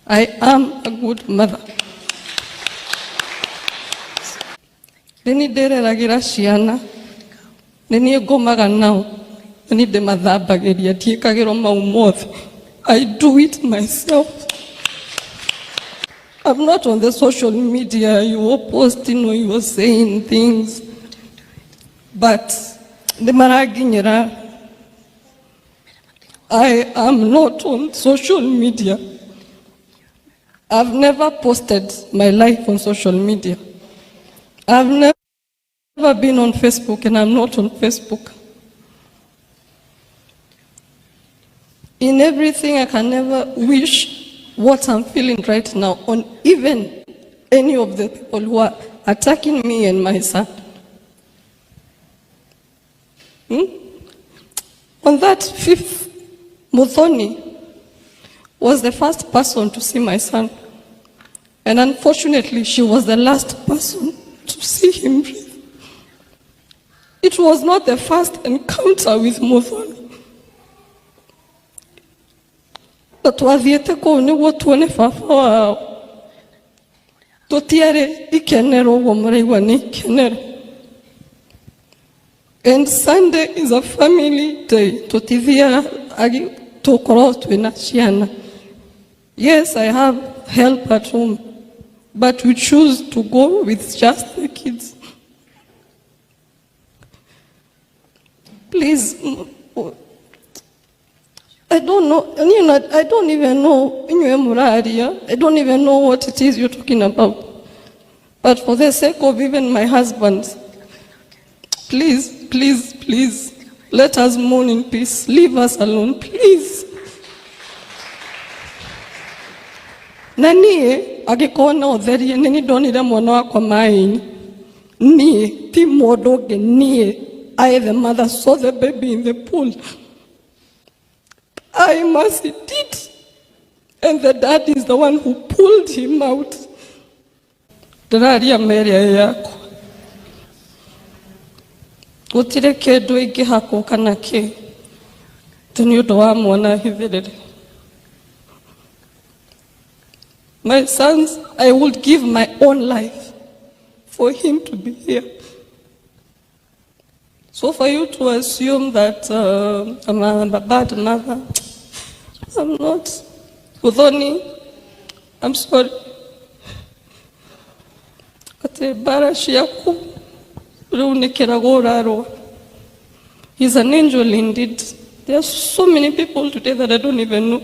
I am a good mother. Nini ndereragira ciana, nini ngomaga nao, nini ndimathambagiria ndiikagirwo mau mothe. I do it myself. I'm not on the social media, you are posting or you are saying things, but I am not on social media. I've never posted my life on social media. I've never been on Facebook, and I'm not on Facebook. In everything, I can never wish what I'm feeling right now on even any of the people who are attacking me and my son. On that 5th, Muthoni was the first person to see my son. And unfortunately, she was the last person to see him breathe. It was not the first encounter with Muthoni. Twathiete kuu niguo tuone baba wao. Tutiare ikenero uguo muraigua ni ikenero. And Sunday is a family day. Tutithia tukorwo twina ciana. Yes, I have help at home, but we choose to go with just the kids. Please, I don't know, I don't even know, I don't even know what it is you're talking about. But for the sake of even my husband, please, please, please, let us mourn in peace. Leave us alone, please. Nanie, agikona otherie, nini donire mwana wakwa maini. Nie, ti modoge, nie. I, the mother, saw the baby in the pool. I must did. And the dad is the one who pulled him out. Ndiraria meria yako. Gutire kindu ingihako kana ki. Tuni undu wa mwana hithirire. My sons, I would give my own life for him to be here. So for you to assume that I'm a bad mother, I'm not. Muthoni, I'm sorry. He's an angel indeed. There are so many people today that I don't even know.